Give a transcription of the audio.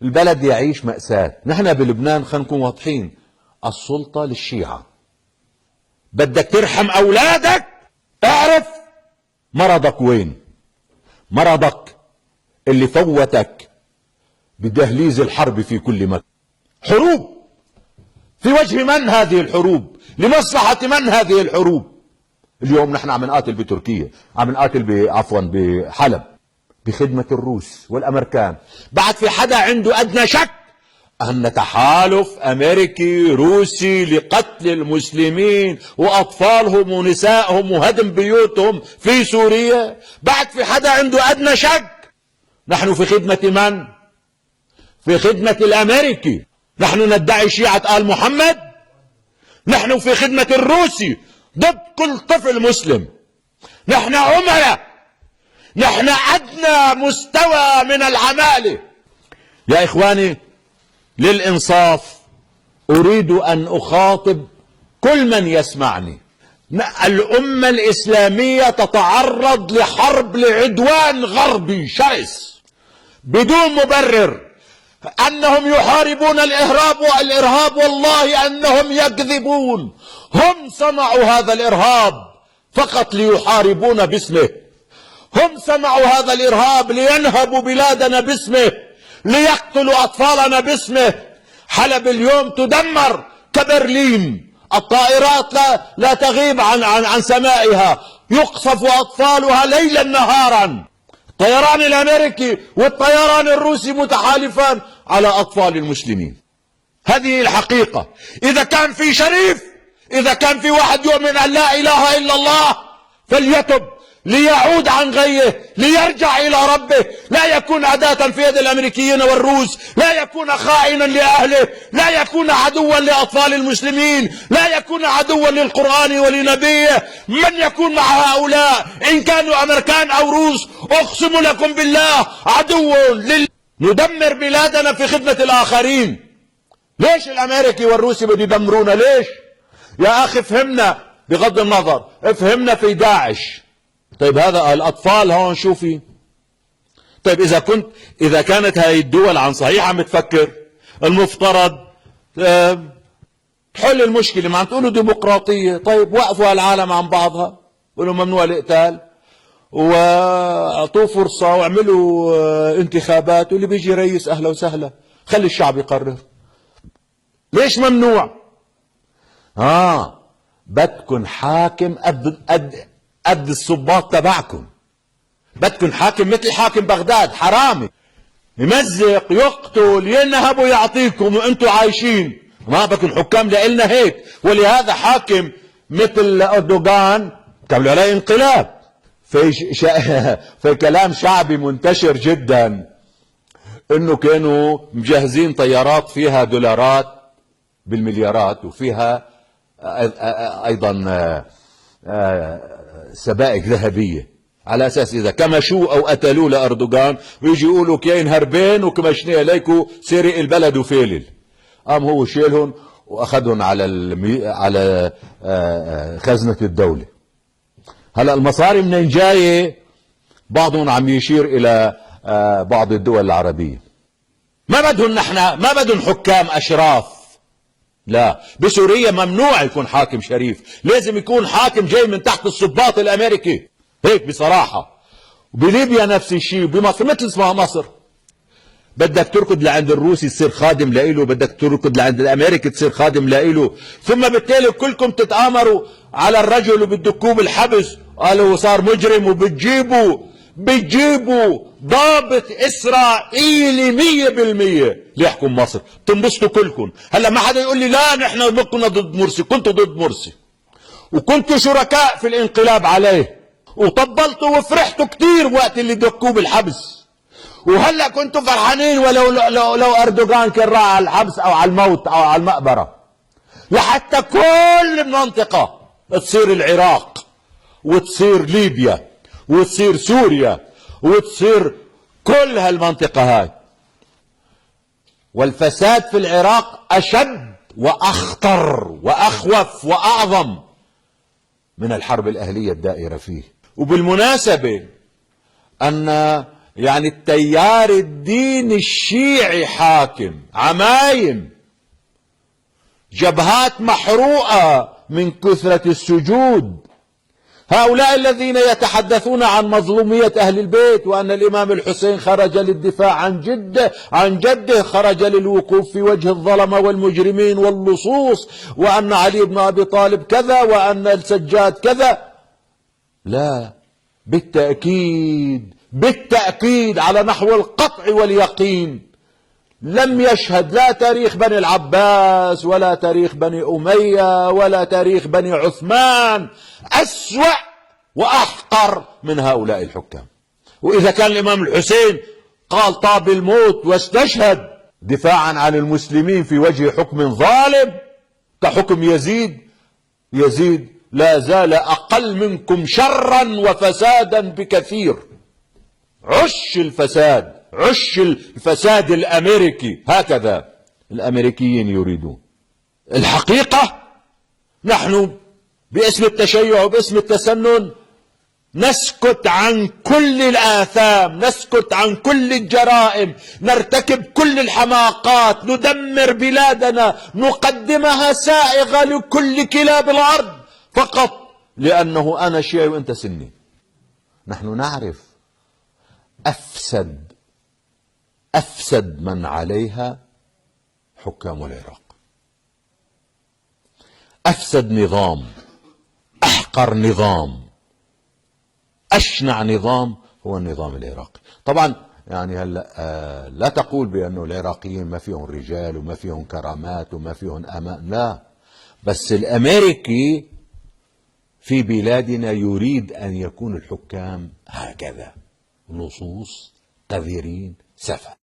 البلد يعيش مأساة. نحن بلبنان خلينا نكون واضحين، السلطة للشيعة. بدك ترحم أولادك، اعرف مرضك وين. مرضك اللي فوتك بدهليز الحرب في كل مكان. حروب في وجه من هذه الحروب؟ لمصلحة من هذه الحروب؟ اليوم نحن عم نقاتل بتركيا، عم نقاتل عفوا بحلب بخدمة الروس والأمريكان. بعد في حدا عنده أدنى شك أن تحالف أمريكي روسي لقتل المسلمين وأطفالهم ونسائهم وهدم بيوتهم في سوريا؟ بعد في حدا عنده أدنى شك؟ نحن في خدمة من؟ في خدمة الأمريكي. نحن ندعي شيعة آل محمد؟ نحن في خدمة الروسي ضد كل طفل مسلم. نحن عملاء، نحن أدنى مستوى من العمالة. يا إخواني، للإنصاف أريد أن أخاطب كل من يسمعني. الأمة الإسلامية تتعرض لحرب لعدوان غربي شرس بدون مبرر. أنهم يحاربون الإرهاب والله أنهم يكذبون. هم صنعوا هذا الإرهاب فقط ليحاربون باسمه. هم صنعوا هذا الإرهاب لينهبوا بلادنا باسمه، ليقتلوا أطفالنا باسمه. حلب اليوم تدمر كبرلين. الطائرات لا تغيب عن سمائها، يقصف أطفالها ليلا نهارا. الطيران الأمريكي والطيران الروسي متحالفان على أطفال المسلمين. هذه الحقيقة. إذا كان في شريف، إذا كان في واحد يؤمن أن لا إله إلا الله فليتب، ليعود عن غيه، ليرجع إلى ربه. لا يكون أداة في يد الأمريكيين والروس، لا يكون خائنا لأهله، لا يكون عدوا لأطفال المسلمين، لا يكون عدوا للقرآن ولنبيه. من يكون مع هؤلاء إن كانوا أمريكان أو روس أقسم لكم بالله عدو ندمر بلادنا في خدمة الآخرين. ليش الأمريكي والروسي بده يدمرونا؟ ليش؟ يا أخي فهمنا، بغض النظر فهمنا في داعش. طيب هذا الأطفال هون شو في؟ طيب إذا كانت هاي الدول عن صحيح عم تفكر، المفترض تحل المشكلة. ما عم تقولوا ديمقراطية، طيب وقفوا العالم عن بعضها، قولوا ممنوع القتال واعطوه فرصة واعملوا انتخابات، واللي بيجي رئيس أهلا وسهلا، خلي الشعب يقرر. ليش ممنوع؟ بدكن حاكم قد الصباط تبعكم. بدكن حاكم مثل حاكم بغداد، حرامي يمزق يقتل ينهب ويعطيكم وانتم عايشين. ما بدكن حكام لإلنا هيك. ولهذا حاكم مثل أردوغان تعملوا عليه انقلاب. في كلام شعبي منتشر جدا انه كانوا مجهزين طيارات فيها دولارات بالمليارات وفيها ايضا سبائك ذهبية، على اساس اذا كمشوا او قتلوا لاردوغان ويجي يقولوا كاين هربين وكمشنيه ليكو سرق البلد وفيلل. قام هو شيلهم واخذهم على خزنة الدولة. هلا المصاري منين جاية؟ بعضهم عم يشير الى بعض الدول العربية. ما بدهم حكام اشراف. لا، بسوريا ممنوع يكون حاكم شريف، لازم يكون حاكم جاي من تحت الصباط الامريكي، هيك بصراحة. بليبيا نفس الشيء، بمصر مثل اسمها مصر. بدك تركض لعند الروسي تصير خادم لإله، بدك تركض لعند الامريكي تصير خادم لإله، ثم بالتالي كلكم تتآمروا على الرجل وبتدكوه بالحبس، قالوا صار مجرم، بتجيبوا ضابط اسرائيلي 100% ليحكم مصر، تنبسطوا كلكم. هلا ما حدا يقول لي لا نحن كنا ضد مرسي. كنتوا ضد مرسي وكنتوا شركاء في الانقلاب عليه، وطبلتوا وفرحتوا كتير وقت اللي دكوه بالحبس، وهلا كنتوا فرحانين ولو لو اردوغان كان راح على الحبس او على الموت او على المقبره. لحتى كل المنطقه تصير العراق وتصير ليبيا وتصير سوريا وتصير كل هالمنطقة هاي. والفساد في العراق أشد وأخطر وأخوف وأعظم من الحرب الأهلية الدائرة فيه. وبالمناسبة أن يعني التيار الديني الشيعي حاكم، عمايم، جبهات محروقة من كثرة السجود. هؤلاء الذين يتحدثون عن مظلومية أهل البيت، وأن الإمام الحسين خرج للدفاع عن جده خرج للوقوف في وجه الظلمة والمجرمين واللصوص، وأن علي بن أبي طالب كذا، وأن السجاد كذا. لا، بالتأكيد على نحو القطع واليقين لم يشهد لا تاريخ بني العباس ولا تاريخ بني أمية ولا تاريخ بني عثمان أسوأ وأحقر من هؤلاء الحكام. وإذا كان الإمام الحسين قال طاب الموت واستشهد دفاعا عن المسلمين في وجه حكم ظالم كحكم يزيد لا زال أقل منكم شرا وفسادا بكثير. عش الفساد الأمريكي، هكذا الأمريكيين يريدون. الحقيقة نحن باسم التشيع وباسم التسنن نسكت عن كل الآثام، نسكت عن كل الجرائم، نرتكب كل الحماقات، ندمر بلادنا، نقدمها سائغة لكل كلاب الأرض فقط لأنه أنا شيعي وأنت سني. نحن نعرف أفسد من عليها حكام العراق، أفسد نظام، أحقر نظام، أشنع نظام هو النظام العراقي. طبعا يعني هلا لا تقول بأنه العراقيين ما فيهم رجال وما فيهم كرامات وما فيهم أمان، لا، بس الأمريكي في بلادنا يريد أن يكون الحكام هكذا، لصوص، قذرين، سفه.